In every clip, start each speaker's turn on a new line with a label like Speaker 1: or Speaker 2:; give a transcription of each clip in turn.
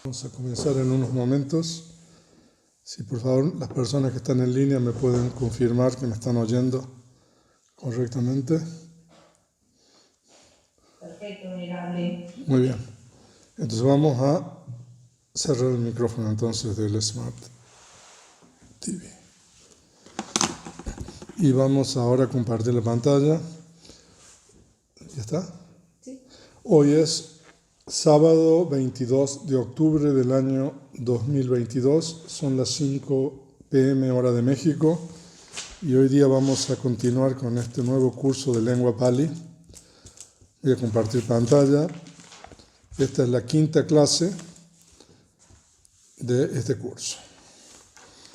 Speaker 1: Vamos a comenzar en unos momentos. Si por favor las personas que están en línea me pueden confirmar que me están oyendo correctamente.
Speaker 2: Perfecto, venerable.
Speaker 1: Muy bien. Entonces vamos a cerrar el micrófono entonces del Smart TV. Y vamos ahora a compartir la pantalla. ¿Ya está?
Speaker 2: Sí.
Speaker 1: Hoy es sábado 22 de octubre del año 2022, son las 5 p.m. hora de México y hoy día vamos a continuar con este nuevo curso de lengua Pali. Voy a compartir pantalla. Esta es la quinta clase de este curso.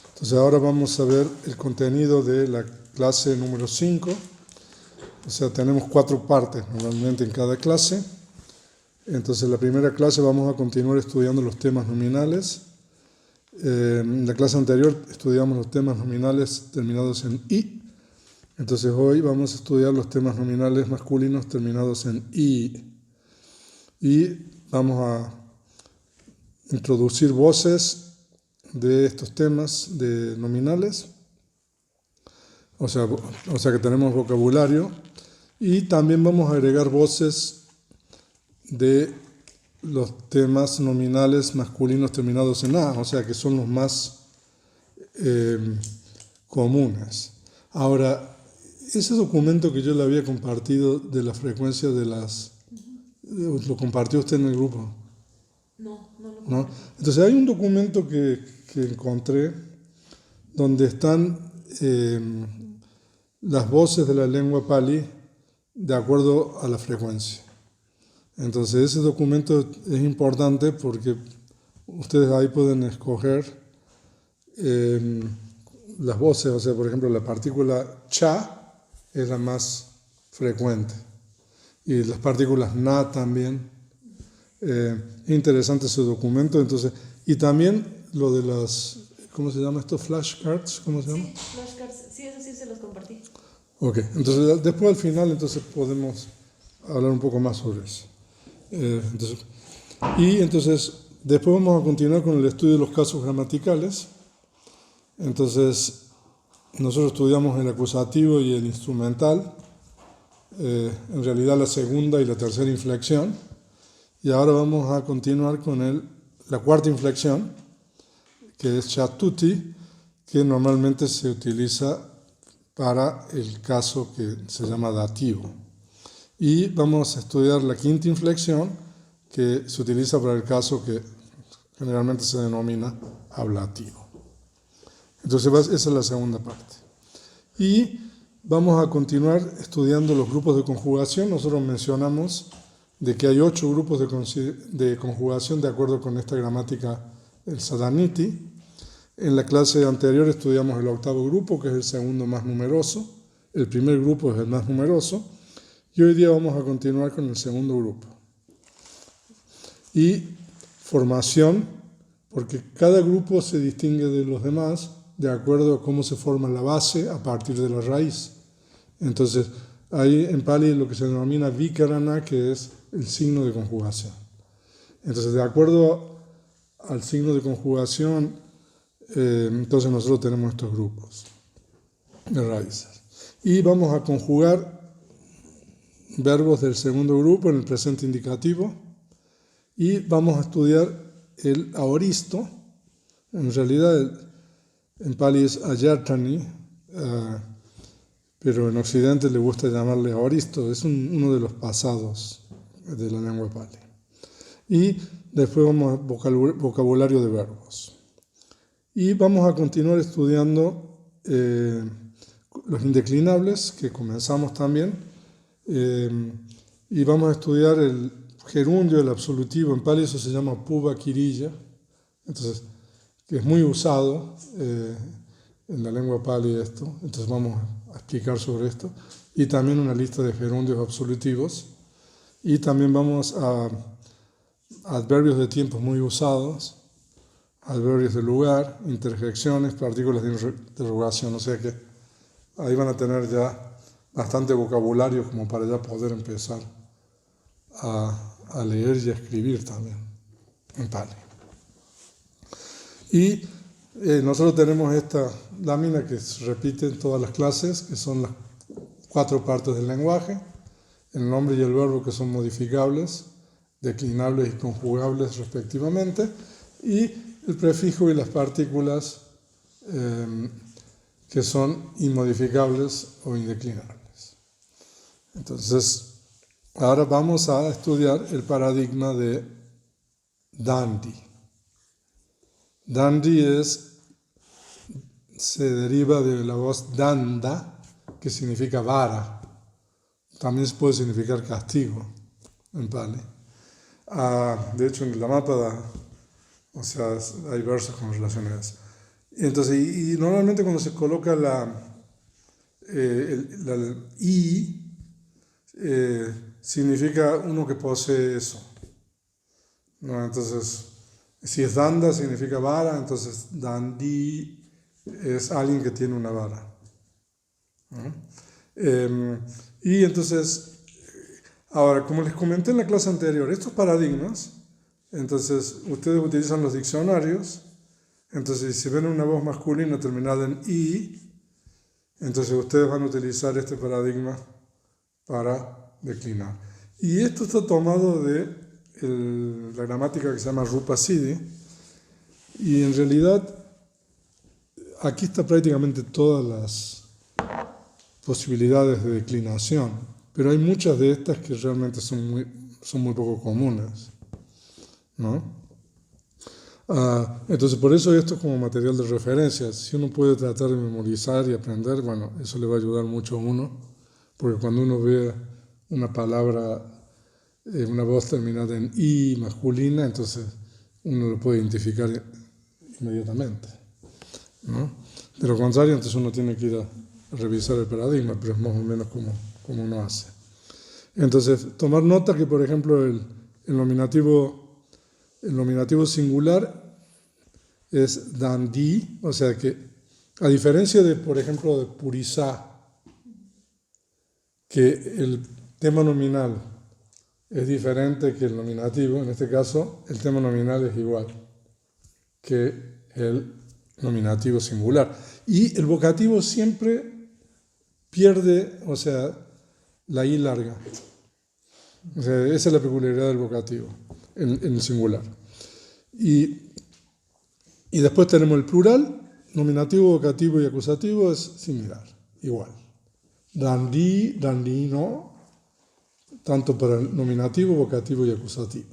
Speaker 1: Entonces ahora vamos a ver el contenido de la clase número 5. O sea, tenemos 4 partes normalmente en cada clase. Entonces, en la primera clase vamos a continuar estudiando los temas nominales. En la clase anterior estudiamos los temas nominales terminados en I. Entonces, hoy vamos a estudiar los temas nominales masculinos terminados en I. Y vamos a introducir voces de estos temas de nominales. O sea que tenemos vocabulario. Y también vamos a agregar voces de los temas nominales masculinos terminados en A, o sea que son los más comunes. Ahora, ese documento que yo le había compartido de la frecuencia de las... ¿Lo compartió usted en el grupo?
Speaker 2: No.
Speaker 1: Entonces hay un documento que encontré donde están las voces de la lengua Pali de acuerdo a la frecuencia. Entonces ese documento es importante porque ustedes ahí pueden escoger las voces, o sea, por ejemplo, la partícula cha es la más frecuente y las partículas na también. Es interesante ese documento, entonces, y también lo de las, ¿cómo se llama esto? Flashcards, ¿cómo se llama?
Speaker 2: Sí, flashcards, sí, eso sí se los compartí.
Speaker 1: Ok, entonces después al final entonces podemos hablar un poco más sobre eso. Entonces, después vamos a continuar con el estudio de los casos gramaticales. Entonces, nosotros estudiamos el acusativo y el instrumental, en realidad la segunda y la tercera inflexión, y ahora vamos a continuar con la cuarta inflexión, que es chatuti, que normalmente se utiliza para el caso que se llama dativo. Y vamos a estudiar la quinta inflexión, que se utiliza para el caso que generalmente se denomina ablativo. Entonces, esa es la segunda parte. Y vamos a continuar estudiando los grupos de conjugación. Nosotros mencionamos de que hay 8 grupos de conjugación de acuerdo con esta gramática del Sadaniti. En la clase anterior estudiamos el octavo grupo, que es el segundo más numeroso. El primer grupo es el más numeroso. Y hoy día vamos a continuar con el segundo grupo. Y formación, porque cada grupo se distingue de los demás de acuerdo a cómo se forma la base a partir de la raíz. Entonces, hay en Pali lo que se denomina vikarana, que es el signo de conjugación. Entonces, de acuerdo al signo de conjugación, entonces nosotros tenemos estos grupos de raíces. Y vamos a conjugar verbos del segundo grupo en el presente indicativo y vamos a estudiar el aoristo. En realidad en Pali es ayartani, pero en Occidente le gusta llamarle aoristo, es uno de los pasados de la lengua Pali. Y después vamos a vocabulario de verbos. Y vamos a continuar estudiando los indeclinables, que comenzamos también. Y vamos a estudiar el gerundio, el absolutivo. En Pali eso se llama puba kirilla, entonces, que es muy usado en la lengua Pali esto. Entonces vamos a explicar sobre esto. Y también una lista de gerundios absolutivos. Y también vamos a adverbios de tiempos muy usados, adverbios de lugar, interjecciones, partículas de interrogación. O sea que ahí van a tener ya bastante vocabulario como para ya poder empezar a leer y a escribir también en Pali. Y nosotros tenemos esta lámina que se repite en todas las clases, que son las 4 partes del lenguaje, el nombre y el verbo que son modificables, declinables y conjugables respectivamente, y el prefijo y las partículas que son inmodificables o indeclinables. Entonces, ahora vamos a estudiar el paradigma de Dandi. Dandi se deriva de la voz danda, que significa vara. También puede significar castigo en Pali. De hecho, en la mapa hay versos con relación a eso. Entonces, y normalmente cuando se coloca el i, significa uno que posee eso, ¿no? Entonces, si es danda, significa vara, entonces dandi es alguien que tiene una vara, ¿no? Y entonces, ahora, como les comenté en la clase anterior, estos paradigmas, entonces ustedes utilizan los diccionarios, entonces si ven una voz masculina terminada en i, entonces ustedes van a utilizar este paradigma para declinar. Y esto está tomado de la gramática que se llama Rupa Siddhi, y en realidad aquí está prácticamente todas las posibilidades de declinación, pero hay muchas de estas que realmente son muy poco comunes, ¿no? Entonces por eso esto es como material de referencia. Si uno puede tratar de memorizar y aprender, bueno, eso le va a ayudar mucho a uno, porque cuando uno ve una palabra, una voz terminada en i masculina, entonces uno lo puede identificar inmediatamente, ¿no? De lo contrario, entonces uno tiene que ir a revisar el paradigma, pero es más o menos como uno hace. Entonces, tomar nota que, por ejemplo, el nominativo singular es dandi, o sea que, a diferencia de, por ejemplo, de purisa, que el tema nominal es diferente que el nominativo, en este caso, el tema nominal es igual que el nominativo singular. Y el vocativo siempre pierde, o sea, la i larga. O sea, esa es la peculiaridad del vocativo, en el singular. Y después tenemos el plural, nominativo, vocativo y acusativo es similar, igual. Dandi, dandino, tanto para el nominativo, vocativo y acusativo,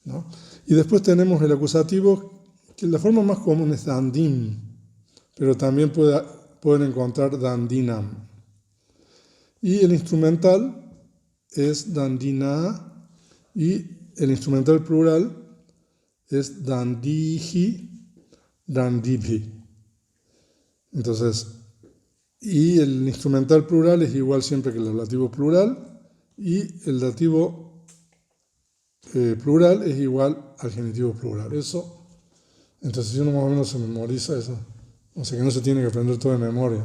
Speaker 1: ¿no? Y después tenemos el acusativo, que la forma más común es dandim, pero también pueden encontrar dandinam. Y el instrumental es dandina, y el instrumental plural es dandihi, dandibhi. Entonces, y el instrumental plural es igual siempre que el ablativo plural, y el dativo plural es igual al genitivo plural. Eso, entonces si uno más o menos se memoriza eso, o sea que no se tiene que aprender todo de memoria.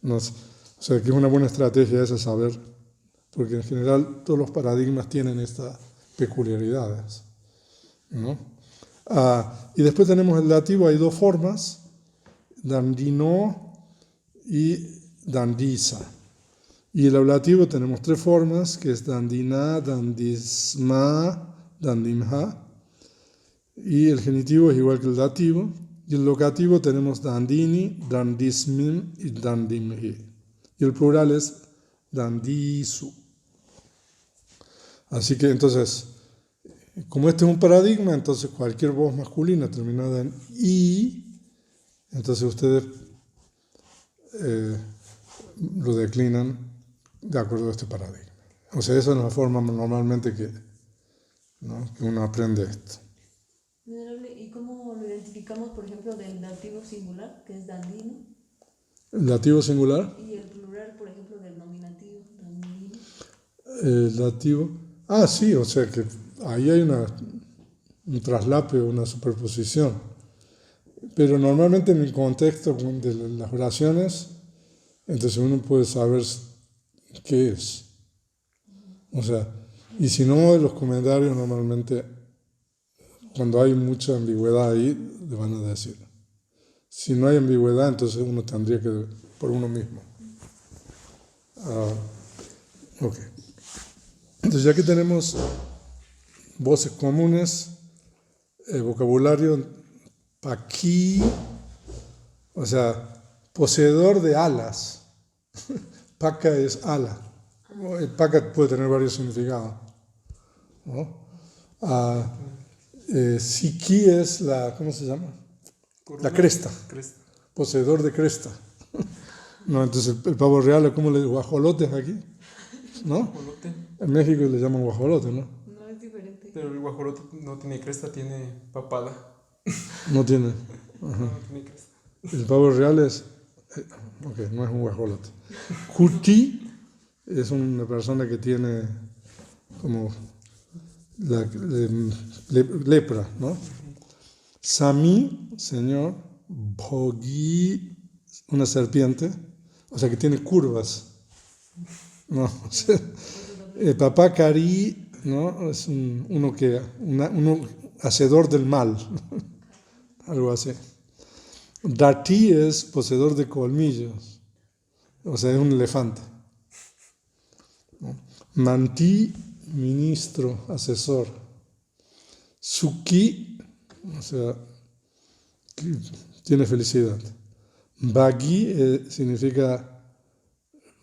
Speaker 1: No, o sea que es una buena estrategia esa saber, porque en general todos los paradigmas tienen estas peculiaridades, ¿no? Y después tenemos el dativo, hay 2 formas, dandino y dandisa. Y el ablativo tenemos 3 formas, que es dandina, dandisma, dandimha. Y el genitivo es igual que el dativo. Y el locativo tenemos dandini, dandismim y dandimhi. Y el plural es dandisu. Así que entonces, como este es un paradigma, entonces cualquier voz masculina terminada en i, entonces ustedes lo declinan de acuerdo a este paradigma. O sea, esa es la forma normalmente que uno aprende esto.
Speaker 2: ¿Y cómo lo identificamos, por ejemplo, del dativo singular, que es dandino?
Speaker 1: ¿El dativo singular?
Speaker 2: Y el plural, por ejemplo, del nominativo, dandino.
Speaker 1: El dativo. Sí, o sea que ahí hay un traslape, una superposición. Pero normalmente en el contexto de las oraciones, entonces uno puede saber qué es. O sea, y si no, los comentarios normalmente cuando hay mucha ambigüedad ahí, le van a decir. Si no hay ambigüedad, entonces uno tendría que por uno mismo. Ok. Entonces ya que tenemos voces comunes, vocabulario paqui, o sea, poseedor de alas. Paca es ala. El paca puede tener varios significados, ¿no? Siqui es la, ¿cómo se llama? La cresta. Poseedor de cresta. No, entonces el pavo real, ¿cómo le digo? Guajolotes aquí, ¿no?
Speaker 3: Guajolote.
Speaker 1: En México le llaman guajolote, ¿no?
Speaker 2: No, es diferente.
Speaker 3: Pero el guajolote no tiene cresta, tiene papada.
Speaker 1: No tiene.
Speaker 3: No tiene cresta.
Speaker 1: El pavo real es, ok, no es un guajolote. Juti es una persona que tiene como la lepra, ¿no? Sami, señor. Bhogi, una serpiente, o sea que tiene curvas. No, o sea, papá Kari, ¿no? Es uno hacedor del mal, algo así. Dati es poseedor de colmillos, o sea, es un elefante. ¿No? Manti, ministro, asesor. Suki, o sea, tiene felicidad. Bagi significa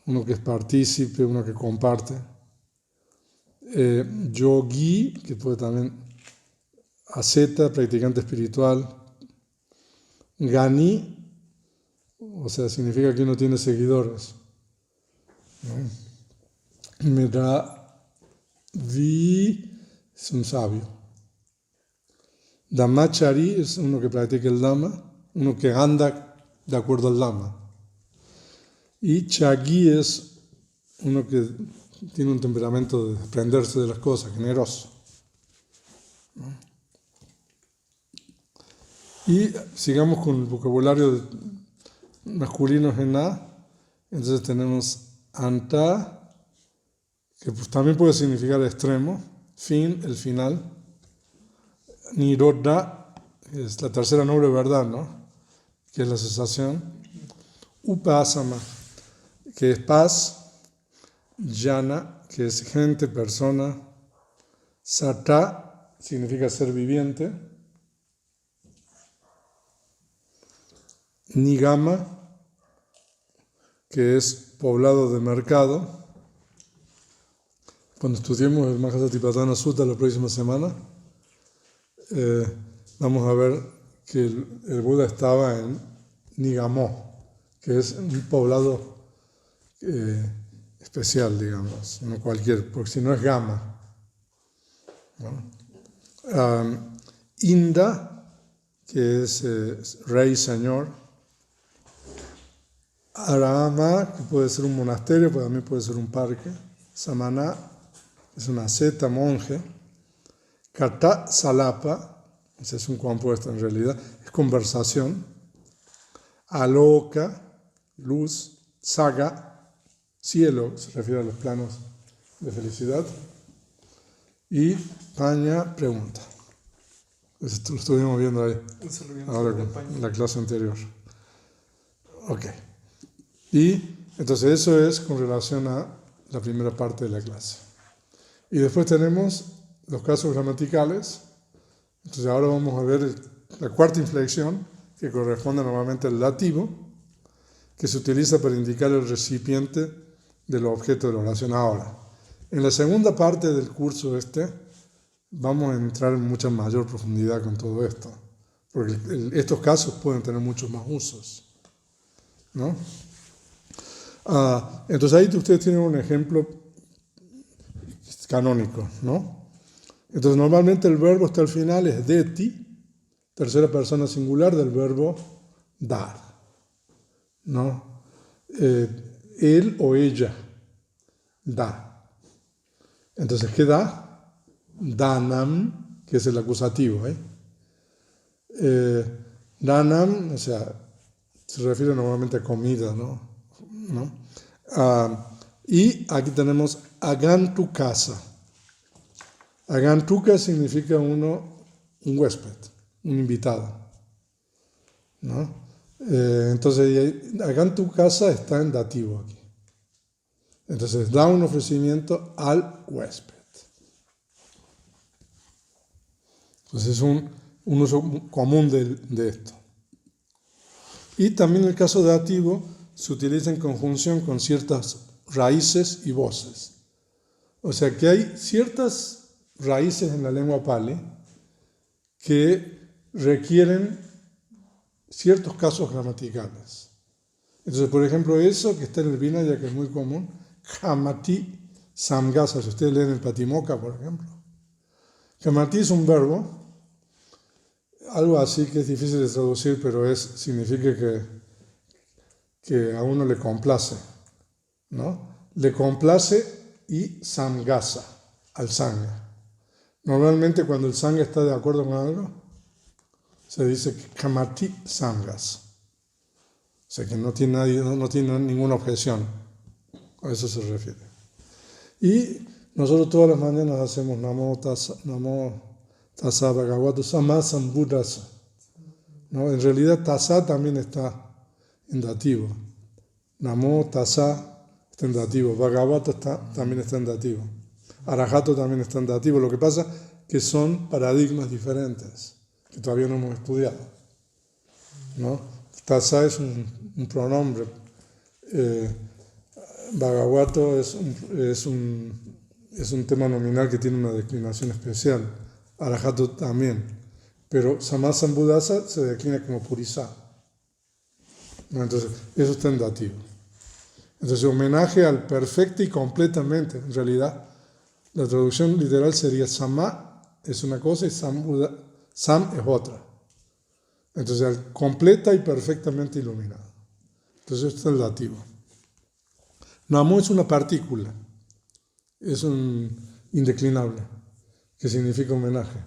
Speaker 1: uno que es partícipe, uno que comparte. Yogi, que puede también asceta, practicante espiritual. Gani, o sea, significa que uno tiene seguidores. ¿No? Medhavi es un sabio. Dhammachari es uno que practica el Dhamma, uno que anda de acuerdo al Dhamma. Y Chagi es uno que tiene un temperamento de desprenderse de las cosas, generoso. Y sigamos con el vocabulario masculino en A. Entonces tenemos Anta, que pues también puede significar extremo, fin, el final. Nirodha, es la tercera noble verdad, ¿no? Que es la cesación. Upasama, que es paz. Jnana, que es gente, persona. Sata, significa ser viviente. Nigama, que es poblado de mercado. Cuando estudiemos el Mahasatipatthana Sutta la próxima semana, vamos a ver que el Buda estaba en Nigamo, que es un poblado especial, digamos, no cualquier, porque si no es Gama, ¿no? Inda, que es rey, señor. Arama, que puede ser un monasterio, pero también puede ser un parque. Samana, es una asceta, monje. Kata Salapa, ese es un compuesto en realidad, es conversación. Aloka, luz. Saga, cielo, se refiere a los planos de felicidad. Y Paña, pregunta. Esto lo estuvimos viendo ahí, ahora en la clase anterior. Ok. Y entonces eso es con relación a la primera parte de la clase. Y después tenemos los casos gramaticales. Entonces ahora vamos a ver la cuarta inflexión, que corresponde normalmente al dativo, que se utiliza para indicar el recipiente del objeto de la oración. Ahora, en la segunda parte del curso vamos a entrar en mucha mayor profundidad con todo esto, porque estos casos pueden tener muchos más usos, ¿no? Entonces ahí ustedes tienen un ejemplo canónico, ¿no? Entonces normalmente el verbo hasta el final es deti, tercera persona singular del verbo dar, ¿no? Él o ella da. Entonces, ¿qué da? Danam, que es el acusativo, danam, o sea, se refiere normalmente a comida, ¿no? Y aquí tenemos agantukasa. Agantuka significa uno un huésped, un invitado, ¿no? Entonces, acá en tu casa está en dativo aquí. Entonces, da un ofrecimiento al huésped. Entonces, es un uso común de esto. Y también en el caso de dativo se utiliza en conjunción con ciertas raíces y voces. O sea que hay ciertas raíces en la lengua pali que requieren ciertos casos gramaticales. Entonces, por ejemplo, eso que está en el Vinaya, que es muy común, Khamati Samgasa, si ustedes leen el Patimokkha, por ejemplo. Khamati es un verbo, algo así que es difícil de traducir, pero significa que a uno le complace, ¿no? Le complace y Samgasa, al Sangha. Normalmente cuando el Sangha está de acuerdo con algo, se dice Khamati Samgas. O sea que no tiene ninguna objeción. A eso se refiere. Y nosotros todas las mañanas hacemos Namo Tassa Bhagavato Sama Sambuddhassa, ¿no? En realidad Tassa también está en dativo. Namo Tassa está en dativo. Bhagavato también está en dativo. Arahato también está en dativo. Lo que pasa es que son paradigmas diferentes que todavía no hemos estudiado, ¿no? Tassa es un pronombre. Bhagavato es un tema nominal que tiene una declinación especial. Arahato también. Pero Samasambuddhassa se declina como Purisa. ¿No? Entonces, eso está en dativo. Entonces, homenaje al perfecto y completamente. En realidad, la traducción literal sería Sama es una cosa y Sam es otra. Entonces, al completa y perfectamente iluminado. Entonces, esto es el dativo. Namo es una partícula, es un indeclinable, que significa homenaje.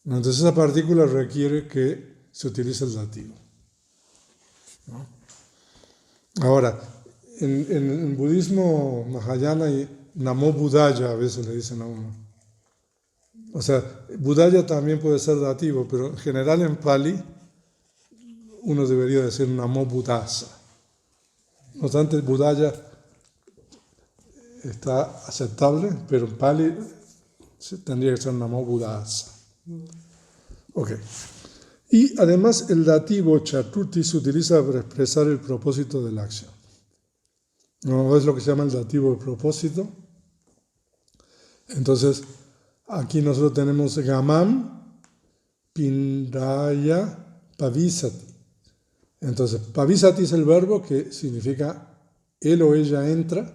Speaker 1: Entonces, esa partícula requiere que se utilice el dativo, ¿no? Ahora, en budismo Mahayana y Namo Buddhaya a veces le dicen a uno. O sea, Buddhaya también puede ser dativo, pero en general en Pali uno debería decir Namo Buddhassa. No obstante, Buddhaya está aceptable, pero en Pali tendría que ser Namo Buddhassa. Ok. Y además el dativo Chaturthi se utiliza para expresar el propósito de la acción. ¿No? Es lo que se llama el dativo de propósito. Entonces, aquí nosotros tenemos Gamam, Pindaya, Pavisati. Entonces, Pavisati es el verbo que significa él o ella entra,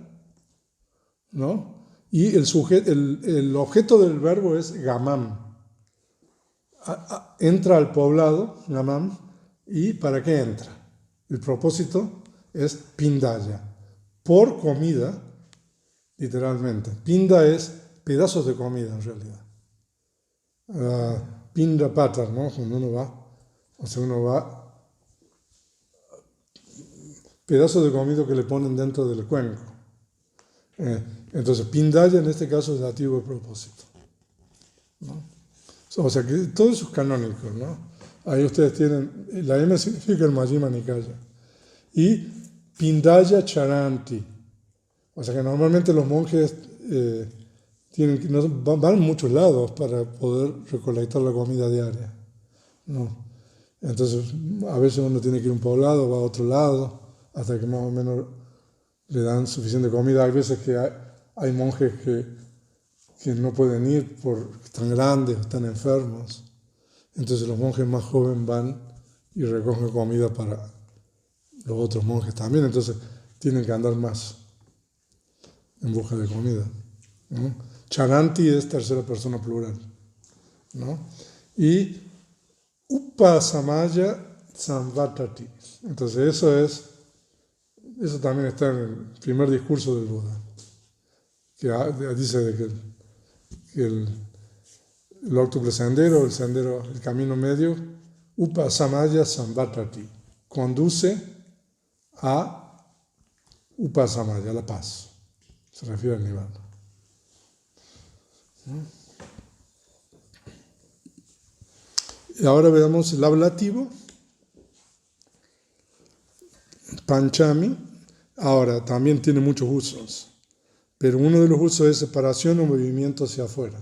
Speaker 1: ¿no? Y el objeto del verbo es Gamam. Entra al poblado, Gamam, ¿y para qué entra? El propósito es Pindaya, por comida, literalmente. Pinda es pedazos de comida, en realidad. Pinda patar, ¿no? Cuando uno va, pedazos de comida que le ponen dentro del cuenco. Entonces, Pindaya en este caso es dativo de propósito, ¿no? O sea que todo eso es canónico, ¿no? Ahí ustedes tienen, la M significa el Majjhima Nikaya. Y Pindaya Charanti. O sea que normalmente los monjes van a muchos lados para poder recolectar la comida diaria, ¿no? Entonces, a veces uno tiene que ir a un poblado, va a otro lado, hasta que más o menos le dan suficiente comida. Hay veces que hay monjes que no pueden ir porque están grandes o están enfermos. Entonces los monjes más jóvenes van y recogen comida para los otros monjes también. Entonces tienen que andar más en busca de comida, ¿no? Charanti es tercera persona plural, ¿no? Y Upasamaya Samvatati. Entonces eso también está en el primer discurso del Buda, que dice de que el octuple sendero, el camino medio, Upasamaya Samvatati, conduce a Upasamaya, a la paz. Se refiere al Nibbana. Y ahora veamos el ablativo. Panchami. Ahora, también tiene muchos usos. Pero uno de los usos es separación o movimiento hacia afuera.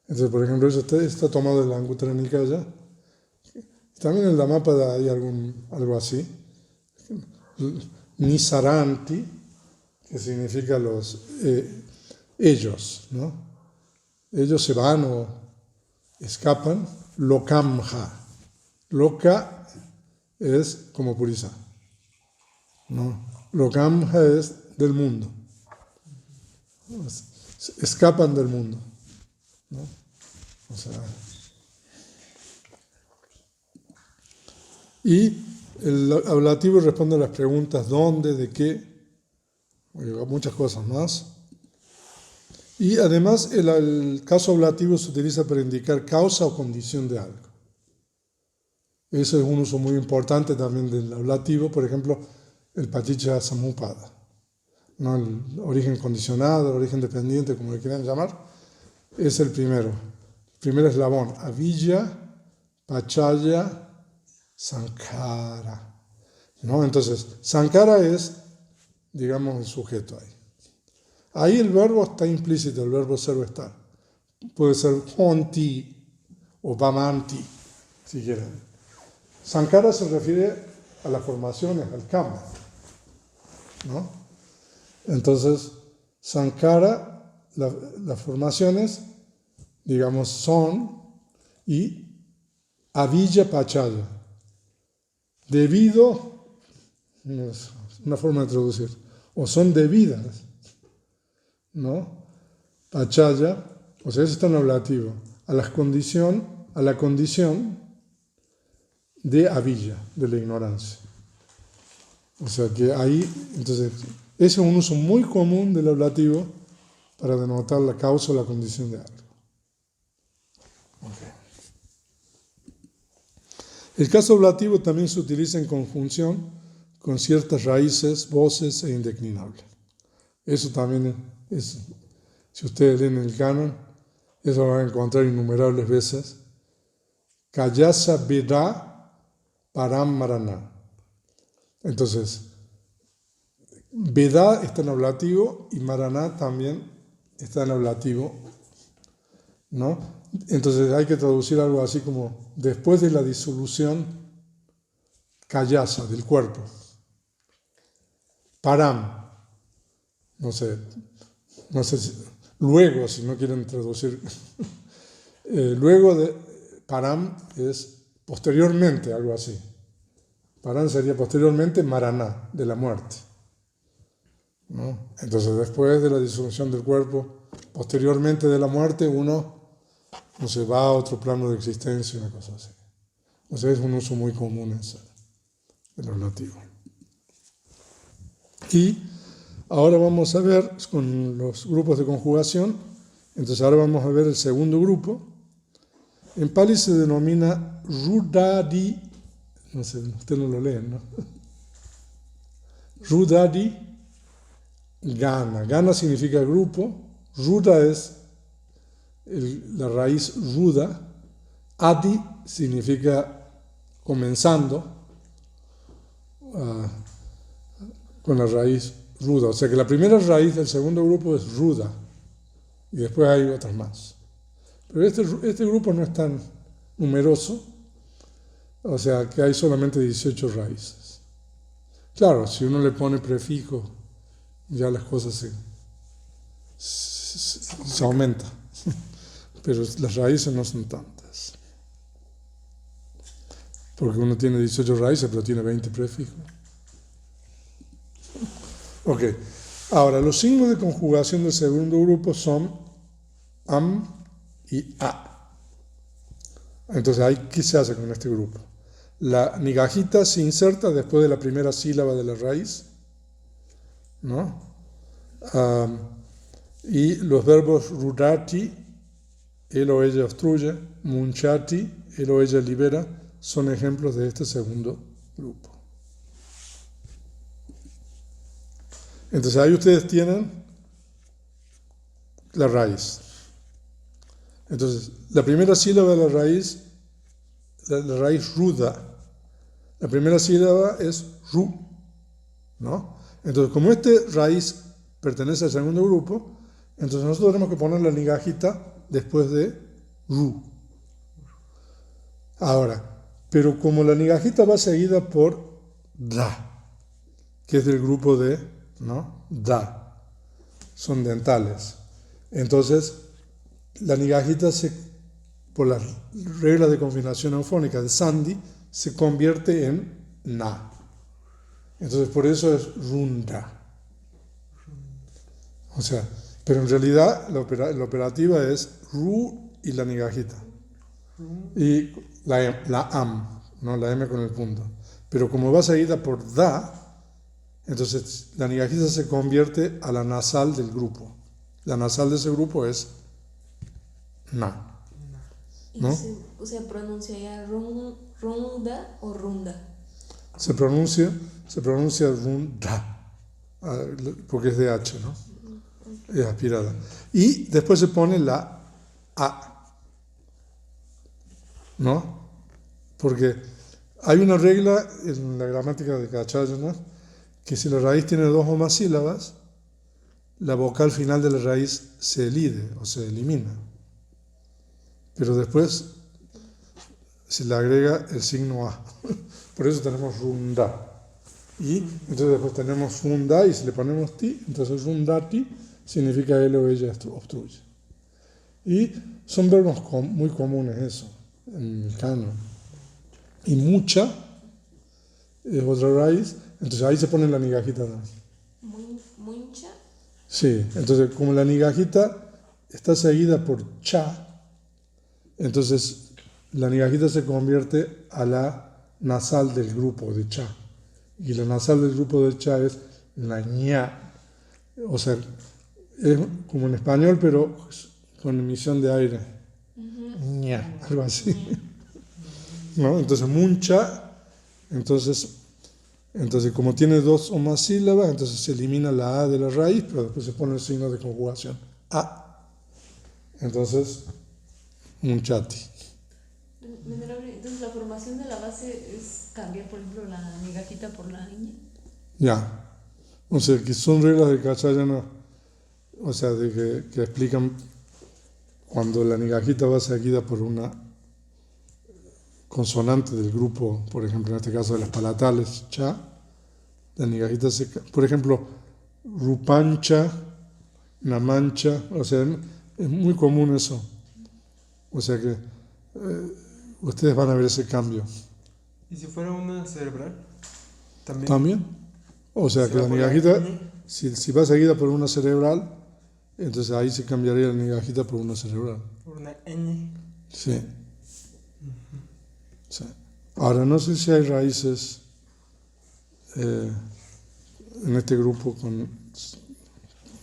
Speaker 1: Entonces, por ejemplo, eso está tomado de la Anguttara Nikaya. También en la mapa hay algo así. Nisaranti, que significa ellos, ¿no? Ellos se van o escapan. Lokamha. Loka es como purisa, ¿no? Lokamha es del mundo. Escapan del mundo, ¿no? O sea, y el ablativo responde a las preguntas ¿dónde?, ¿de qué?, muchas cosas más. Y además el caso ablativo se utiliza para indicar causa o condición de algo. Eso es un uso muy importante también del ablativo, por ejemplo, el paticca samuppada, ¿no? El origen condicionado, el origen dependiente, como le quieran llamar, es el primero. El primer eslabón, avijja, pachaya, sankhara, ¿no? Entonces, sankhara es, digamos, el sujeto ahí. Ahí el verbo está implícito, el verbo ser o estar. Puede ser honti o vamanti, si quieren. Sankhara se refiere a las formaciones, al karma, ¿no? Entonces, sankhara, las formaciones, digamos, son, y avijja pachaya, debido, es una forma de traducir, o son debidas, ¿no? Pachaya, o sea, eso está en ablativo, a la condición de avijja, de la ignorancia. O sea que ahí, entonces, ese es un uso muy común del ablativo para denotar la causa o la condición de algo. Okay. El caso ablativo también se utiliza en conjunción con ciertas raíces, voces e indeclinables. Eso también es, si ustedes leen el canon, eso lo van a encontrar innumerables veces. Kayasa Veda Param Marana. Entonces, Veda está en ablativo y Marana también está en ablativo, ¿no? Entonces hay que traducir algo así como después de la disolución Kayasa, del cuerpo. Param, no sé luego, si no quieren traducir, luego de Param es posteriormente, algo así. Param sería posteriormente Maraná, de la muerte, ¿no? Entonces, después de la disolución del cuerpo, posteriormente de la muerte, uno no se va a otro plano de existencia, una cosa así. O sea, es un uso muy común ese, el ablativo. Y ahora vamos a ver con los grupos de conjugación. Entonces ahora vamos a ver el segundo grupo. En Pali se denomina Rudadi, no sé, ustedes no lo leen, ¿no? Rudadi Gana. Gana significa grupo. Ruda es la raíz ruda. Adi significa comenzando con la raíz ruda. O sea que la primera raíz del segundo grupo es ruda y después hay otras más. Pero este grupo no es tan numeroso, o sea que hay solamente 18 raíces. Claro, si uno le pone prefijo, ya las cosas se aumentan, pero las raíces no son tantas. Porque uno tiene 18 raíces, pero tiene 20 prefijos. Ok, ahora los signos de conjugación del segundo grupo son am y a. Entonces, ¿qué se hace con este grupo? La nigajita se inserta después de la primera sílaba de la raíz, ¿no? Y los verbos rudati, él o ella obstruye, munchati, él o ella libera, son ejemplos de este segundo grupo. Entonces ahí ustedes tienen la raíz. Entonces, la primera sílaba de la raíz la raíz ruda. La primera sílaba es ru, ¿no? Entonces, como esta raíz pertenece al segundo grupo, entonces nosotros tenemos que poner la nigajita después de ru. Ahora, pero como la nigajita va seguida por da, que es del grupo de, ¿no? Da, son dentales. Entonces, la nigajita por las reglas de confinación eufónica de Sandhi, se convierte en na. Entonces, por eso es runda. O sea, pero en realidad la operativa es ru y la nigajita. Y la am, ¿no? La M con el punto. Pero como va seguida por da, entonces la nigajita se convierte a la nasal del grupo. La nasal de ese grupo es na. ¿No?
Speaker 2: ¿Se pronuncia ya runda o runda?
Speaker 1: Se pronuncia runda, porque es de H, ¿no? Es aspirada. Y después se pone la A, ¿no? Porque hay una regla en la gramática de Kachayana que si la raíz tiene dos o más sílabas, la vocal final de la raíz se elide o se elimina. Pero después se le agrega el signo A. Por eso tenemos runda. Y entonces después tenemos funda y si le ponemos ti, entonces rundati significa él o ella obstruye. Y son verbos muy comunes eso, en el canon. Y mucha es otra raíz, entonces ahí se pone la nigajita también.
Speaker 2: ¿Mucha?
Speaker 1: Sí, entonces como la nigajita está seguida por cha, entonces la nigajita se convierte a la nasal del grupo de cha. Y la nasal del grupo de cha es la ña. O sea, es como en español, pero con emisión de aire. Ña, algo así. ¿No? Entonces, muncha, entonces como tiene dos o más sílabas, entonces se elimina la A de la raíz, pero después se pone el signo de conjugación. A. Entonces, munchati.
Speaker 2: Entonces la formación de la base es cambiar, por ejemplo, la nigajita por la ñ.
Speaker 1: Ya. O sea, que son reglas de Kachayana, o sea, que explican cuando la nigajita va seguida por una consonante del grupo, por ejemplo, en este caso de las palatales, cha, la nigajita por ejemplo, rupancha, namancha, o sea, es muy común eso. O sea que ustedes van a ver ese cambio.
Speaker 3: ¿Y si fuera una cerebral?
Speaker 1: ¿También? O sea que la nigajita, si va seguida por una cerebral, entonces ahí se cambiaría la nigajita por una cerebral.
Speaker 3: Por una ñ.
Speaker 1: Sí. Sí. Ahora, no sé si hay raíces en este grupo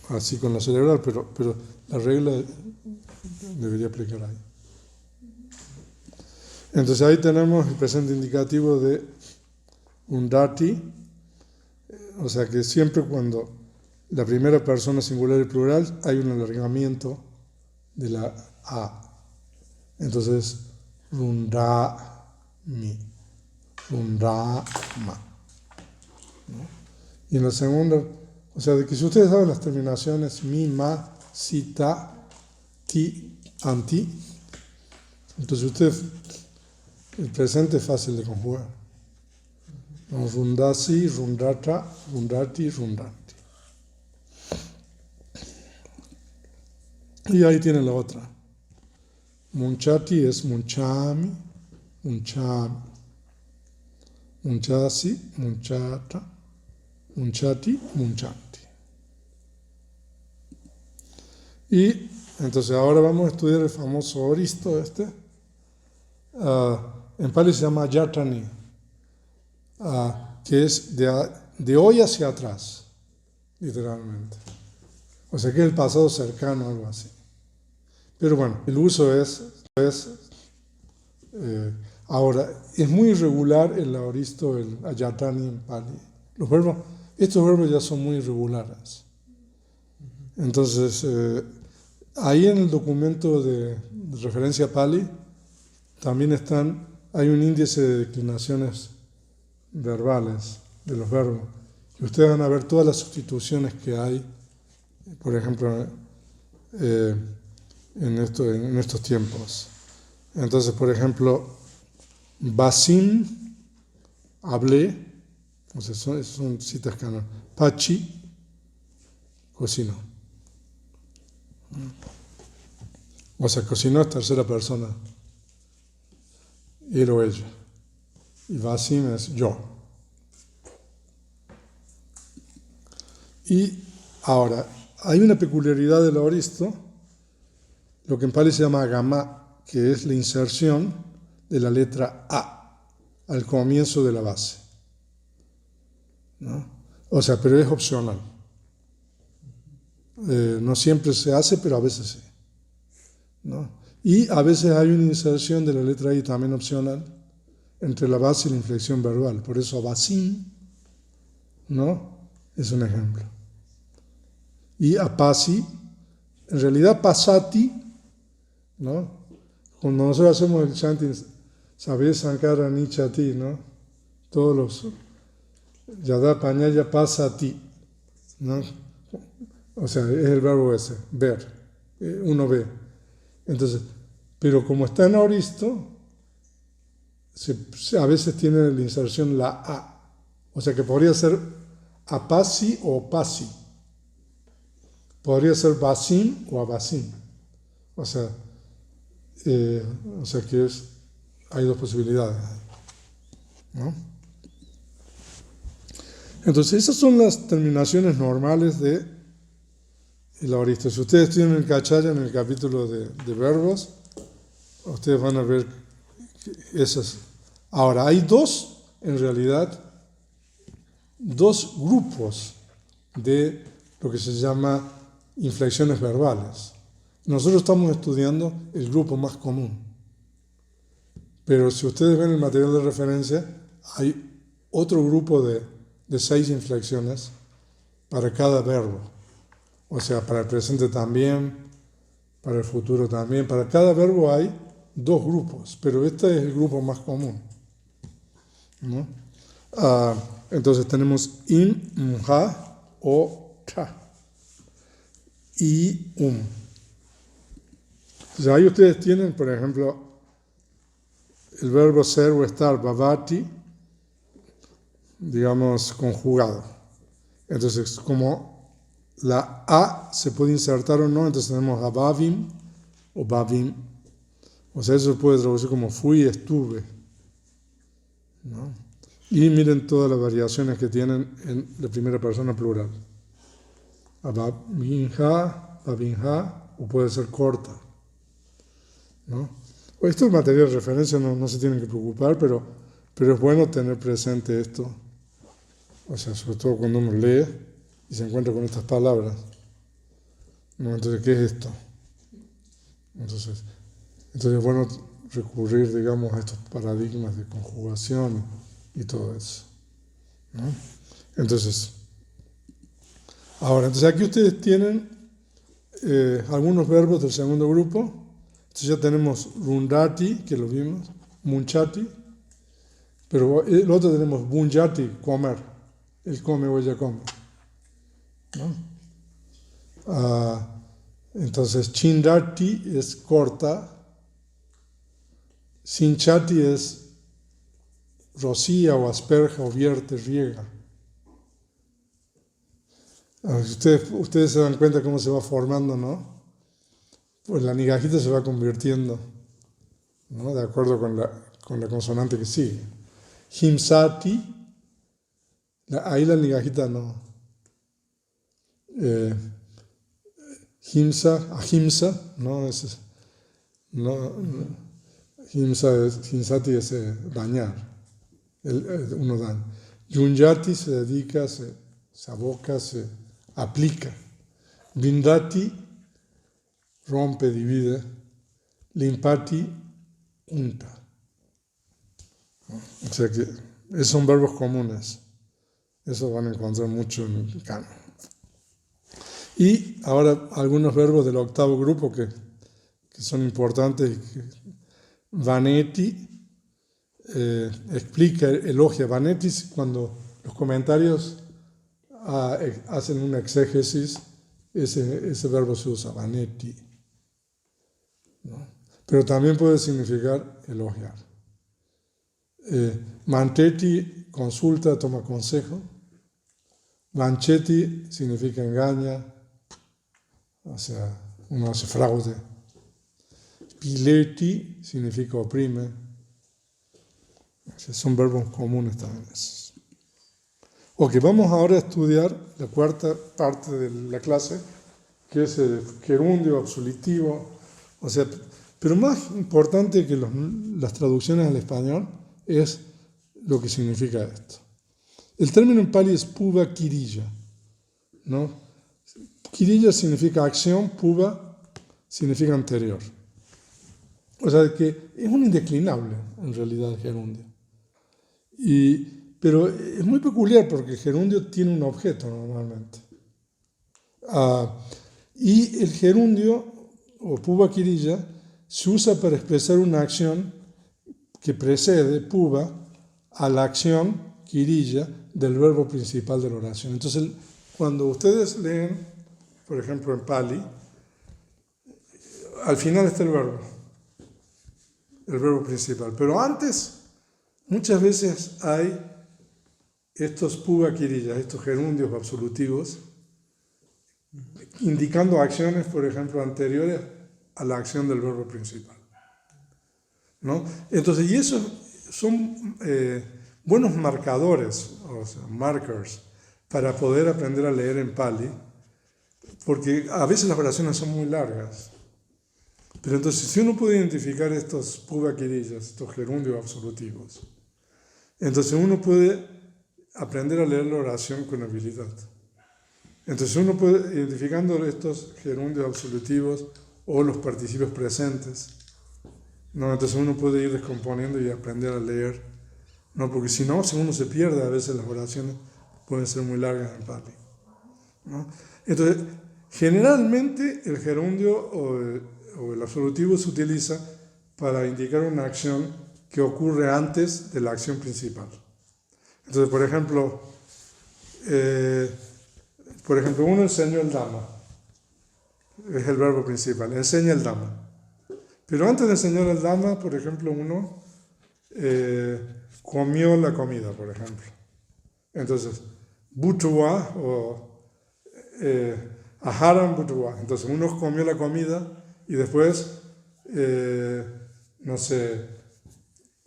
Speaker 1: así con la cerebral, pero la regla debería aplicar ahí. Entonces ahí tenemos el presente indicativo de undati, o sea que siempre cuando la primera persona singular y plural hay un alargamiento de la A. Entonces, rundami, rundama. ¿No? Y en la segunda, o sea, de que si ustedes saben las terminaciones mi, ma, si, ta, ti, anti, entonces ustedes, el presente es fácil de conjugar. Rundasi, rundata, rundati, rundanti. Y ahí tienen la otra. Munchati es munchami, munchami. Munchasi, munchata, munchati, munchanti. Y entonces ahora vamos a estudiar el famoso oristo en Pali se llama Yatani, que es de hoy hacia atrás, literalmente. O sea que es el pasado cercano, algo así. Pero bueno, el uso es ahora, es muy irregular el aoristo, el ayatani en Pali. Estos verbos ya son muy irregulares. Entonces, ahí en el documento de referencia a Pali también están hay un índice de declinaciones verbales de los verbos. Y ustedes van a ver todas las sustituciones que hay, por ejemplo, en estos tiempos. Entonces, por ejemplo, Basim, hablé, o sea, son citas canon. Pachi, cocinó. O sea, cocinó es tercera persona, él o ella. Y Basim es yo. Y ahora, hay una peculiaridad del aoristo, lo que en Pali se llama gamá, que es la inserción de la letra A al comienzo de la base, ¿no? O sea, pero es opcional. No siempre se hace, pero a veces sí, ¿no? Y a veces hay una inserción de la letra I también opcional entre la base y la inflexión verbal. Por eso abasim, ¿no? Es un ejemplo. Y apasi, en realidad pasati, ¿no? Cuando nosotros hacemos el chanting, sabes sankara nichati, ¿no? Todos los yada pañaya pasati, ¿no? O sea, es el verbo ese, ver, uno ve. Entonces, pero como está en aoristo, a veces tiene la inserción la A. O sea que podría ser apasi o pasi. Podría ser basim o abasim. O sea que hay dos posibilidades, ¿no? Entonces, esas son las terminaciones normales de el aoristo. Si ustedes tienen el Kachaya en el capítulo de verbos, ustedes van a ver esas. Ahora, hay en realidad, dos grupos de lo que se llama inflexiones verbales. Nosotros estamos estudiando el grupo más común. Pero si ustedes ven el material de referencia, hay otro grupo de 6 inflexiones para cada verbo. O sea, para el presente también, para el futuro también. Para cada verbo hay 2 grupos, pero este es el grupo más común, ¿no? Entonces tenemos in, mha o cha y O sea, ahí ustedes tienen, por ejemplo, el verbo ser o estar, bhavati, digamos, conjugado. Entonces, como la A se puede insertar o no, entonces tenemos abhavim o bhavim. O sea, eso se puede traducir como fui, estuve, ¿no? Y miren todas las variaciones que tienen en la primera persona plural. Abhavinha, bhavinha, o puede ser corta, ¿no? Esto es material de referencia, no se tienen que preocupar, pero es bueno tener presente esto. O sea, sobre todo cuando uno lee y se encuentra con estas palabras, ¿no? Entonces, ¿qué es esto? Entonces es bueno recurrir, digamos, a estos paradigmas de conjugación y todo eso, ¿no? Entonces aquí ustedes tienen algunos verbos del segundo grupo. Entonces ya tenemos rundati, que lo vimos, munchati, pero el otro tenemos bunjati, comer, él come o ella come, ¿no? Entonces chindati es corta, sinchati es rocía o asperja o vierte, riega. Ustedes se dan cuenta cómo se va formando, ¿no? Pues la nigajita se va convirtiendo, ¿no? De acuerdo con la consonante que sigue. Himsati, ahí la nigajita no. Ahimsa, no, himsati es dañar, uno daña. Yunyati se dedica, se aboca, se aplica. Vindati, rompe, divide. Limpati, unta. O sea que esos son verbos comunes. Eso van a encontrar mucho en el canon. Y ahora algunos verbos del octavo grupo que son importantes. Vaneti, explica, elogia. Vanetti, cuando los comentarios hacen una exégesis, ese verbo se usa, vanetti, ¿no? Pero también puede significar elogiar. Mantetti, consulta, toma consejo. Manchetti significa engaña, o sea, uno hace fraude. Piletti significa oprime. O sea, son verbos comunes también esos. Ok, vamos ahora a estudiar la cuarta parte de la clase, que es el gerundio absolutivo. O sea, pero más importante que las traducciones al español es lo que significa esto. El término en pali es puva kirilla, ¿no? Kirilla significa acción, puva significa anterior. O sea que es un indeclinable en realidad el gerundio. Pero es muy peculiar porque el gerundio tiene un objeto normalmente. Y el gerundio o puva kirilla se usa para expresar una acción que precede puva a la acción kirilla del verbo principal de la oración. Entonces, cuando ustedes leen, por ejemplo, en pali, al final está el verbo principal. Pero antes, muchas veces hay estos puva kirilla, estos gerundios absolutivos, indicando acciones, por ejemplo, anteriores a la acción del verbo principal, ¿no? Entonces, y esos son buenos marcadores, o sea, markers, para poder aprender a leer en pali, porque a veces las oraciones son muy largas. Pero entonces, si uno puede identificar estos puva kirillas, estos gerundios absolutivos, entonces uno puede aprender a leer la oración con habilidad. Entonces uno puede, identificando estos gerundios absolutivos o los participios presentes, ¿no? Entonces uno puede ir descomponiendo y aprender a leer, ¿no? Porque si no, si uno se pierde, a veces las oraciones pueden ser muy largas en pali, ¿no? Entonces, generalmente el gerundio o el absolutivo se utiliza para indicar una acción que ocurre antes de la acción principal. Entonces, por ejemplo, uno enseñó el dhamma, es el verbo principal, enseña el dhamma. Pero antes de enseñar el dhamma, por ejemplo, uno comió la comida, por ejemplo. Entonces, butwa o aharam butwa. Entonces, uno comió la comida y después,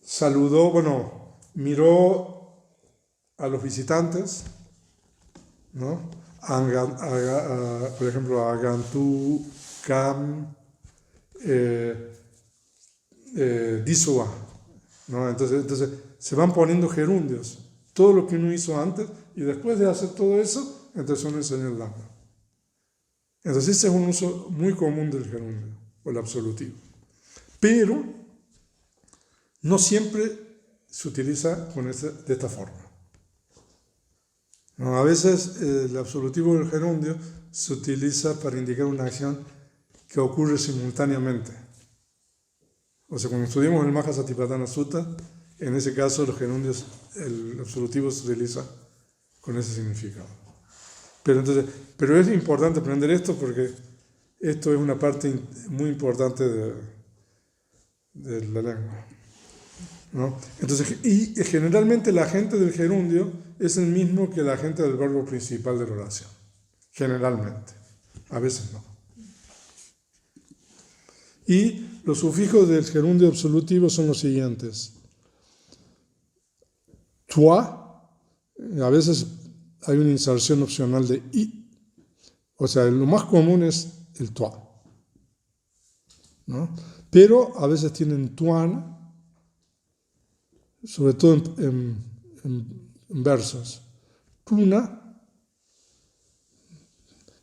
Speaker 1: saludó, miró a los visitantes, ¿no? Por ejemplo, Agantu, Kam, Disua, ¿no? Entonces se van poniendo gerundios, todo lo que uno hizo antes, y después de hacer todo eso, entonces uno enseña el dhamma. Entonces ese es un uso muy común del gerundio, o el absolutivo. Pero no siempre se utiliza de esta forma. No, a veces el absolutivo del gerundio se utiliza para indicar una acción que ocurre simultáneamente. O sea, cuando estudiamos el Mahasatipatthana Sutta, en ese caso los gerundios, el absolutivo se utiliza con ese significado. Pero es importante aprender esto porque esto es una parte muy importante de la lengua, ¿no? Entonces, y generalmente la agente del gerundio es el mismo que el agente del verbo principal de la oración. Generalmente. A veces no. Y los sufijos del gerundio absolutivo son los siguientes. Tua, a veces hay una inserción opcional de i. O sea, lo más común es el tua, ¿no? Pero a veces tienen tuan, sobre todo en versos. Tuna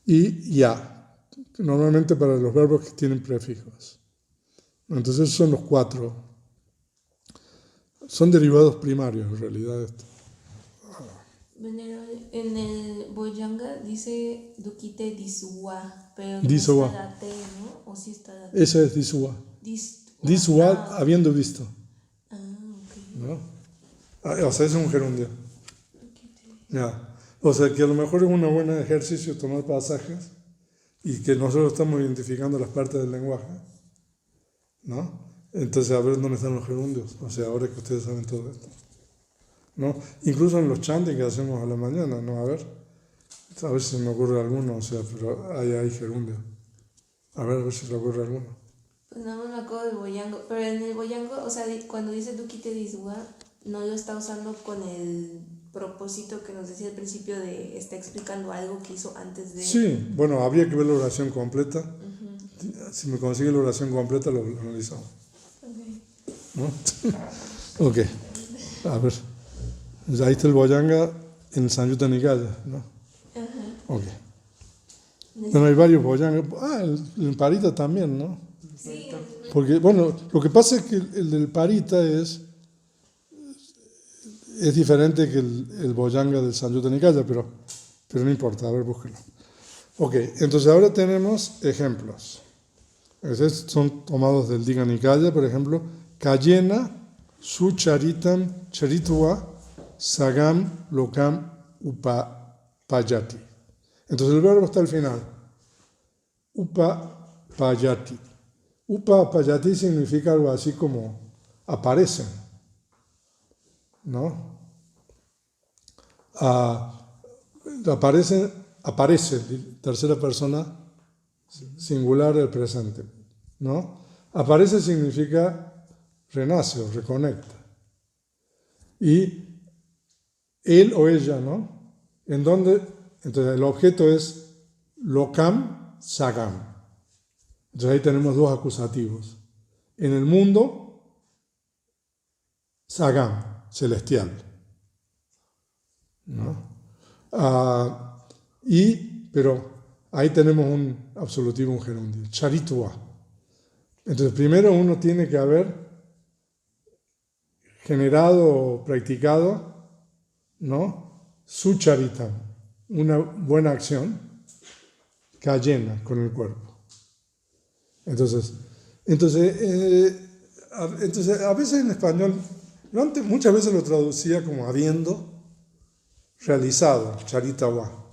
Speaker 1: y ya, normalmente para los verbos que tienen prefijos. Entonces son los 4. Son derivados primarios en realidad.
Speaker 2: En el Bojanga dice Dukite Disua, pero no
Speaker 1: Disua.
Speaker 2: está la T, ¿no? ¿O sí está la T?
Speaker 1: Esa es Disua. Disua habiendo visto.
Speaker 2: Ah, ok.
Speaker 1: ¿No? O sea, ese es un gerundio. Ya. O sea, que a lo mejor es un buen ejercicio tomar pasajes y que nosotros estamos identificando las partes del lenguaje, ¿no? Entonces, a ver dónde están los gerundios. O sea, ahora que ustedes saben todo esto, ¿no? Incluso en los chanting que hacemos a la mañana, ¿no? A ver si me ocurre alguno, o sea, pero hay gerundio. A ver si se me ocurre alguno.
Speaker 4: Pues nada más me acuerdo del boyango, pero en el boyango, o sea, cuando dice Dukite Diswa, no lo está usando con el propósito que nos decía al principio de está explicando algo que hizo antes de...
Speaker 1: Sí, bueno, habría que ver la oración completa. Si me consigue la oración completa, lo analizamos. ¿No? Ok, a ver. Ahí está el boyanga en el Samyutta Nikaya, ¿no? Ok. Bueno, hay varios boyangas. El Parita también, ¿no?
Speaker 4: Sí.
Speaker 1: Porque, bueno, lo que pasa es que el del Parita es diferente que el boyanga del Samyutta Nikaya, pero no importa, a ver, búsquelo. Ok, entonces ahora tenemos ejemplos. Esos son tomados del Digha Nikaya, por ejemplo, Kayena, Su Charitam, Charitva, Sagam, Lokam, Upapayati. Entonces el verbo está al final. Upapayati. Upapayati significa algo así como aparecen, ¿no? Aparece, tercera persona singular del presente, ¿no? Aparece significa renace o reconecta. Y él o ella, ¿no? En donde, entonces el objeto es lokam, sagam. Entonces ahí tenemos dos acusativos. En el mundo, sagam, celestial, ¿no? Pero ahí tenemos un absolutivo, un gerundio, charitva. Entonces primero uno tiene que haber generado o practicado, ¿no? Su charitam, una buena acción, kayena, con el cuerpo. Entonces a veces en español, yo antes muchas veces lo traducía como habiendo realizado, charitawa.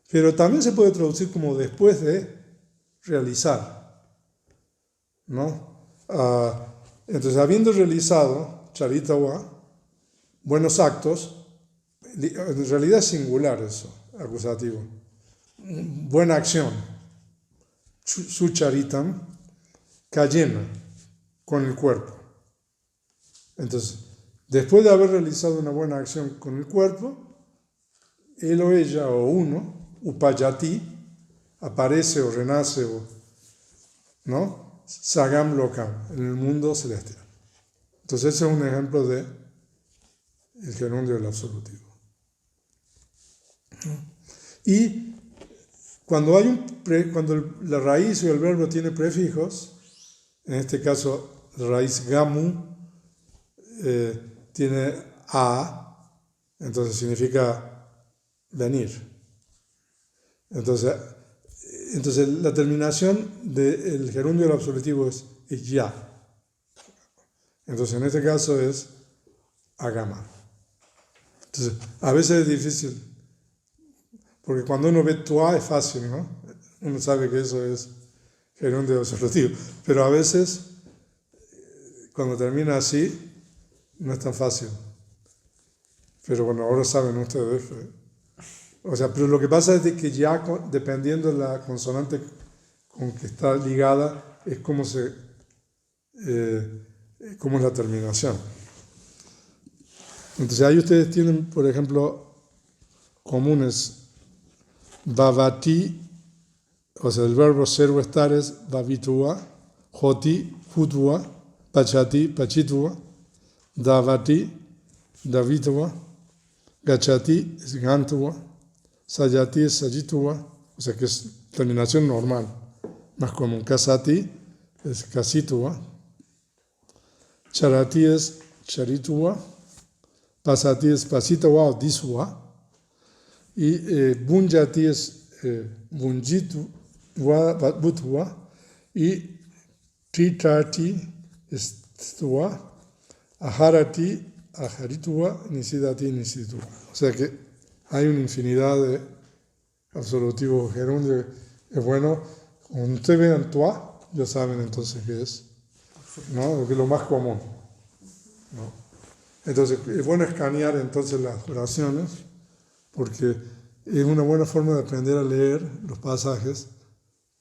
Speaker 1: Pero también se puede traducir como después de realizar, ¿no? Entonces, habiendo realizado, charitawa, buenos actos, en realidad es singular eso, acusativo. Buena acción, su charitam, kayena, con el cuerpo. Entonces, después de haber realizado una buena acción con el cuerpo, él o ella o uno, upayati, aparece o renace, ¿no? Sagam lokam, en el mundo celestial. Entonces ese es un ejemplo de el gerundio del absolutivo. Y cuando la raíz o el verbo tiene prefijos, en este caso la raíz gamu tiene a, entonces significa venir. Entonces la terminación del gerundio del absolutivo es ya. Entonces en este caso es agama. Entonces a veces es difícil, porque cuando uno ve tua es fácil, ¿no? Uno sabe que eso es gerundio absolutivo, pero a veces cuando termina así no es tan fácil. Pero bueno, ahora saben ustedes. O sea, pero lo que pasa es de que ya dependiendo de la consonante con que está ligada es cómo es la terminación. Entonces ahí ustedes tienen, por ejemplo, comunes bhavati, o sea, el verbo ser o estar es bhavitua, hoti, hutua, pachati, pachitua, davati, davitua, gachati es gantua, sayati es sajitua, o sea que es terminación normal, más común. Kasati es kasitua, charati es charitua, pasati es pasitua o disua, y bunjati es bunjitua, butua, y tritati es tua, aharati ajarituva, nisidati, nisituva. O sea que hay una infinidad de absolutivos gerundios. Es bueno, cuando ustedes vean tua, ya saben entonces qué es, ¿no? Que es lo más común, ¿no? Entonces, es bueno escanear entonces las oraciones, porque es una buena forma de aprender a leer los pasajes,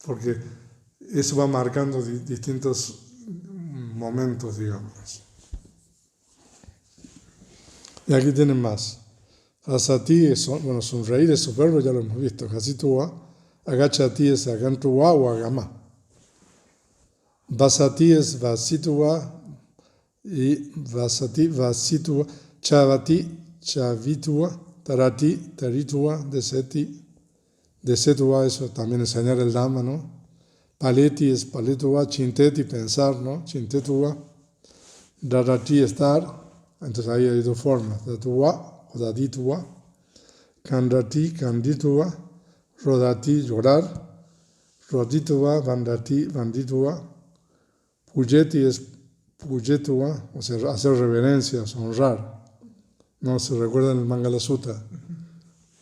Speaker 1: porque eso va marcando distintos momentos, digamos. Y aquí tienen más. Asati es, bueno, sonreír es su verbo, ya lo hemos visto. Hasitua, agachati es agantua o agama. Vasati es vasitua y vasati, vasitua, chavati, chavitua, tarati, taritua, desetua, eso también enseñar el Dhamma, ¿no? Paleti es paletua, chinteti, pensar, ¿no? Chintetua, darati, estar. Entonces ahí hay dos formas, datua o daditua, kandati, kanditua, rodati, llorar, roditua, vandati, vanditua, pujeti es pujetua, o sea, hacer reverencias, honrar. No se recuerda en el Mangala Sutta.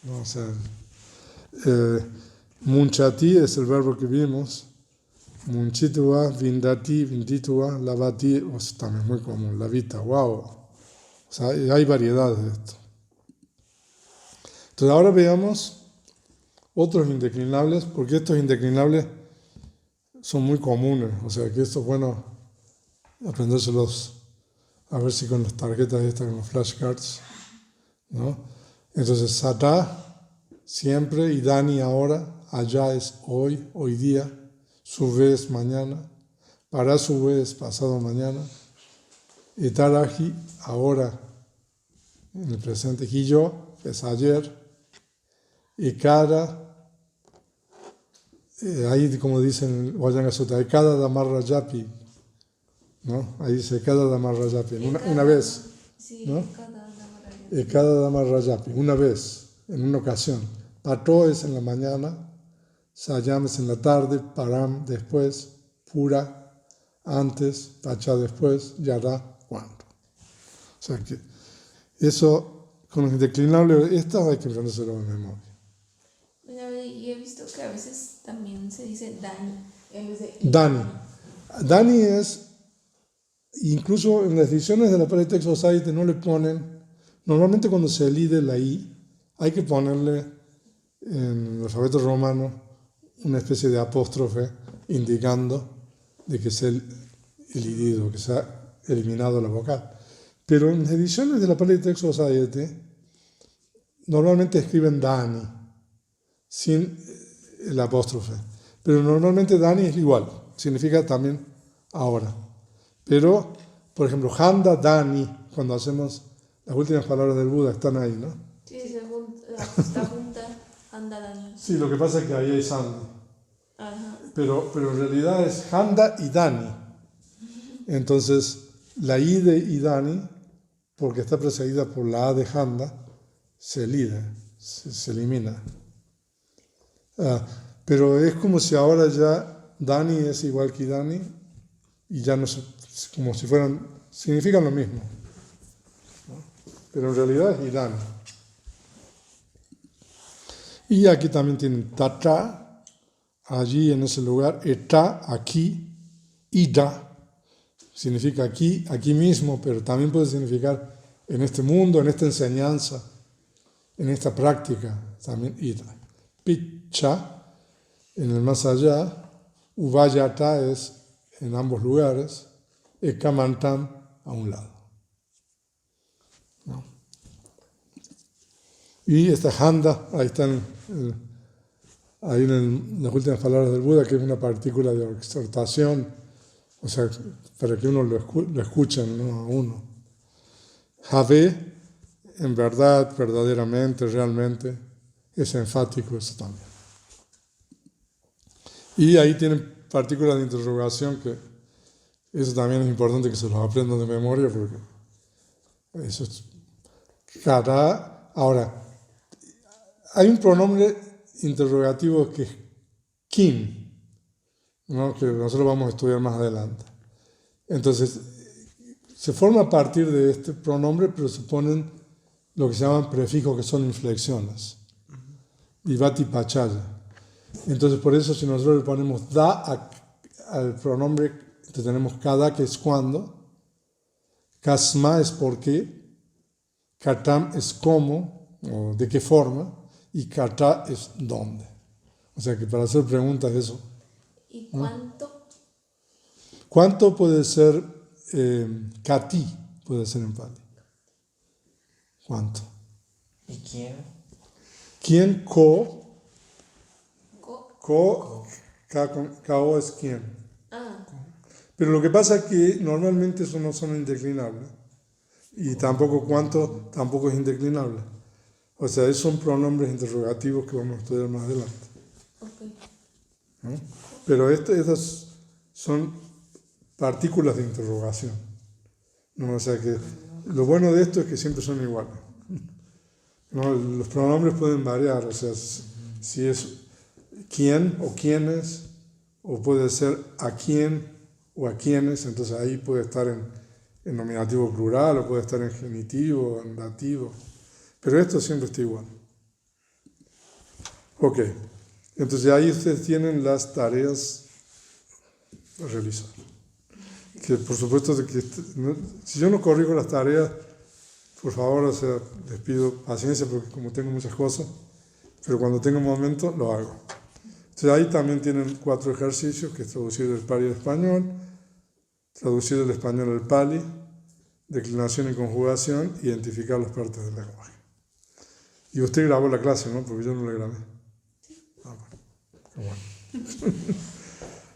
Speaker 1: No, o sea, munchati es el verbo que vimos, munchitua, vindati, vinditua, lavati, o sea, también muy común, lavita, wow. O sea, hay variedades de esto. Entonces ahora veamos otros indeclinables, porque estos indeclinables son muy comunes, o sea que esto es bueno aprendérselos, a ver si con las tarjetas estas, con los flashcards, ¿no? Entonces sata, siempre, y dani ahora, allá es hoy, hoy día, sube es mañana, para sube es pasado mañana, etaraji, ahora, en el presente, y yo es ayer, y cada, ahí como dicen Vajrayana Sutta, cada damarra yapi, ¿no? Ahí dice cada damarra yapi, una vez,
Speaker 4: Sí,
Speaker 1: ¿no?
Speaker 4: cada
Speaker 1: Cada damarra yapi, una vez, en una ocasión. Pato es en la mañana, sayam es en la tarde, param después, pura antes, pacha después, yara cuando. O sea que eso, con los indeclinables, estos hay que aprendérselo de memoria.
Speaker 4: Bueno, y he visto que a veces también se dice Dani en vez de
Speaker 1: Dani. Dani es, incluso en las ediciones de la Paletech Society no le ponen, normalmente cuando se elide la I, hay que ponerle en el alfabeto romano una especie de apóstrofe indicando de que es el elidido, que se ha eliminado la vocal. Pero en las ediciones de la Paletech Society normalmente escriben Dani, sin el apóstrofe. Pero normalmente Dani es igual, significa también ahora. Pero, por ejemplo, Handa, Dani, cuando hacemos las últimas palabras del Buda, están ahí, ¿no?
Speaker 4: Sí, está junta, anda Dani.
Speaker 1: Sí, lo que pasa es que ahí hay Sandi.
Speaker 4: Ajá.
Speaker 1: Pero en realidad es Handa y Dani. Entonces, la I de Idani, porque está precedida por la A de Handa, se elide, se elimina. Pero es como si ahora ya Dani es igual que Dani y ya no es como si fueran, significan lo mismo, ¿no? Pero en realidad es Idani. Y aquí también tienen Tatra, allí en ese lugar, Eta, aquí, Ida, significa aquí, aquí mismo, pero también puede significar en este mundo, en esta enseñanza, en esta práctica, también Ida. Picha, en el más allá, Uvayata es en ambos lugares, Ekamantam a un lado, ¿no? Y esta Handa, ahí están, ahí en las últimas palabras del Buda, que es una partícula de exhortación, o sea, para que uno lo escuchen, ¿no? A uno. Jave, en verdad, verdaderamente, realmente, es enfático eso también. Y ahí tienen partículas de interrogación que eso también es importante que se los aprendan de memoria porque eso es cada. Ahora, hay un pronombre interrogativo que es kin, ¿no? Que nosotros vamos a estudiar más adelante. Entonces, se forma a partir de este pronombre, pero se ponen lo que se llaman prefijos, que son inflexiones. Vivati pachaya. Entonces, por eso, si nosotros le ponemos da al pronombre, entonces tenemos kada, que es cuando, kasma es por qué, katam es cómo, o de qué forma, y kata es dónde. O sea que para hacer preguntas, eso.
Speaker 4: ¿Y cuánto?
Speaker 1: ¿Cuánto puede ser kati? Puede ser en Pali. ¿Cuánto?
Speaker 3: ¿Y quién?
Speaker 1: ¿Quién? Ko.
Speaker 4: Ko.
Speaker 1: Kao es quién.
Speaker 4: Ah,
Speaker 1: Pero lo que pasa es que normalmente eso no son indeclinables. Y tampoco cuánto tampoco es indeclinable. O sea, esos son pronombres interrogativos que vamos a estudiar más adelante.
Speaker 4: ok.
Speaker 1: ¿No? Pero estas son partículas de interrogación. ¿No? O sea que lo bueno de esto es que siempre son iguales. ¿No? Los pronombres pueden variar, o sea, si es quién o quiénes, o puede ser a quién o a quiénes, entonces ahí puede estar en nominativo plural, o puede estar en genitivo, o en dativo. Pero esto siempre está igual. Ok, entonces ahí ustedes tienen las tareas a realizar. Que por supuesto, si yo no corrijo las tareas, por favor, o sea, les pido paciencia porque como tengo muchas cosas, pero cuando tengo un momento lo hago. Entonces ahí también tienen 4 ejercicios, que es traducir el Pali al español, traducir el español al Pali, declinación y conjugación, identificar las partes del lenguaje. Y usted grabó la clase, ¿no? Porque yo no la grabé. Ah, bueno. Qué bueno.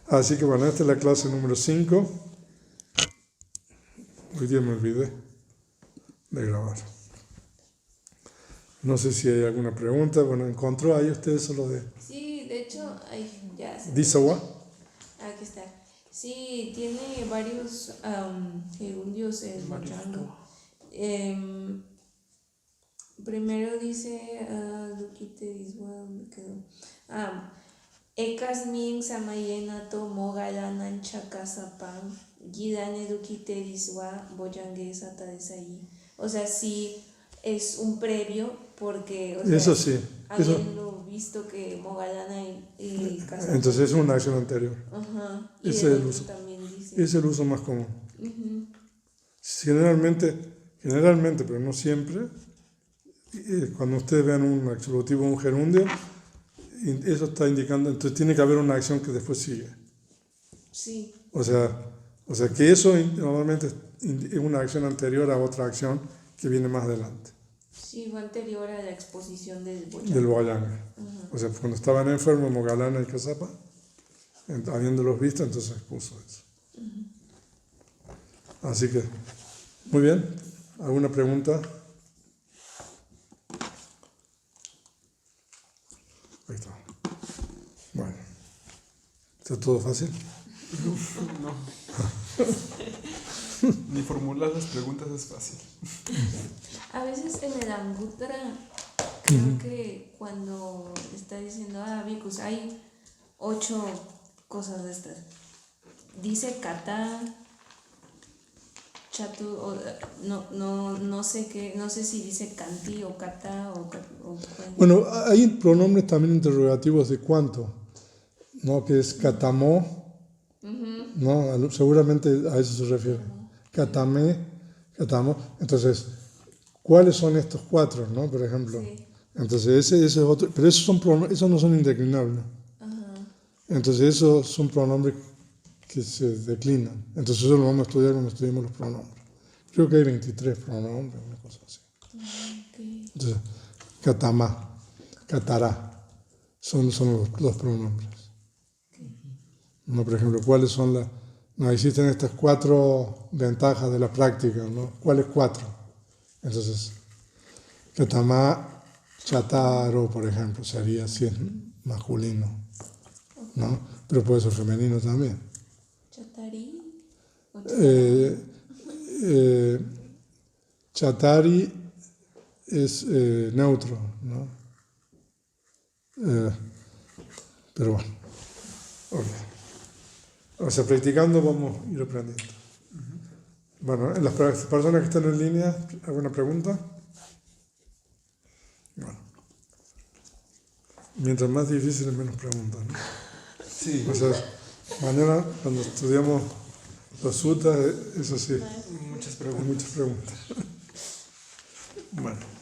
Speaker 1: Así que bueno, esta es la clase número 5. Hoy día me olvidé de grabar. No sé si hay alguna pregunta. Bueno, ¿encontró ahí usted solo de
Speaker 4: Sí, de hecho, ahí ya se...
Speaker 1: Disawa?
Speaker 4: Aquí está. Sí, tiene varios gerundios en Bojangles. Primero dice, Dukite Diswa, me quedó. Ekas min samayenato mogalanan chakasapan, gidane Dukite Diswa, Bojangles ata desayi. O sea, sí es un previo porque, o sea,
Speaker 1: Eso sí. Eso.
Speaker 4: habiendo visto que Mogalana y Casapan.
Speaker 1: Entonces es una acción anterior.
Speaker 4: Ajá. Y
Speaker 1: Ese es el uso.
Speaker 4: también dice.
Speaker 1: Es el uso más común.
Speaker 4: Ujú.
Speaker 1: Generalmente, pero no siempre, cuando ustedes vean un absolutivo o un gerundio, eso está indicando, entonces tiene que haber una acción que después sigue.
Speaker 4: Sí.
Speaker 1: O sea que eso normalmente es una acción anterior a otra acción que viene más adelante.
Speaker 4: Sí, fue anterior a la exposición del
Speaker 1: Del Boyanga. O sea, cuando estaban enfermos Mogalana y Casapa, habiéndolos visto, entonces puso eso. Así que, muy bien. ¿Alguna pregunta? Ahí está. Bueno. ¿Está todo fácil?
Speaker 3: No. Ni formular las preguntas es fácil.
Speaker 4: A veces en el Angutra, creo que cuando está diciendo, Vicus, hay 8 cosas de estas. Dice kata, chatu, no sé qué, no sé si dice kanti o kata o
Speaker 1: Bueno, hay pronombres también interrogativos de cuánto, ¿no? Que es katamó, ¿no? Seguramente a eso se refiere. Katame, katamo. Entonces, ¿cuáles son estos 4, no? Por ejemplo.
Speaker 4: Sí.
Speaker 1: Entonces, ese es otro. Pero esos no son indeclinables.
Speaker 4: Ajá.
Speaker 1: Entonces, esos son pronombres que se declinan. Entonces, eso lo vamos a estudiar cuando estudiemos los pronombres. Creo que hay 23 pronombres, una cosa así.
Speaker 4: Okay.
Speaker 1: Entonces, katama, katara, son los pronombres. ¿No? Por ejemplo, ¿cuáles son las...? Nos existen estas 4 ventajas de la práctica, ¿no? ¿Cuáles 4? Entonces, katama, chataro, por ejemplo, sería si es masculino, ¿no? Pero puede ser femenino también.
Speaker 4: Chatari.
Speaker 1: Chatari es neutro, ¿no? Pero bueno, ok. O sea, practicando vamos a ir aprendiendo. Bueno, las personas que están en línea, ¿alguna pregunta? Bueno. Mientras más difícil, menos preguntas, ¿no?
Speaker 3: Sí.
Speaker 1: O sea, mañana cuando estudiamos los sutras, eso sí,
Speaker 3: Muchas
Speaker 1: hay
Speaker 3: preguntas.
Speaker 1: muchas preguntas. Bueno.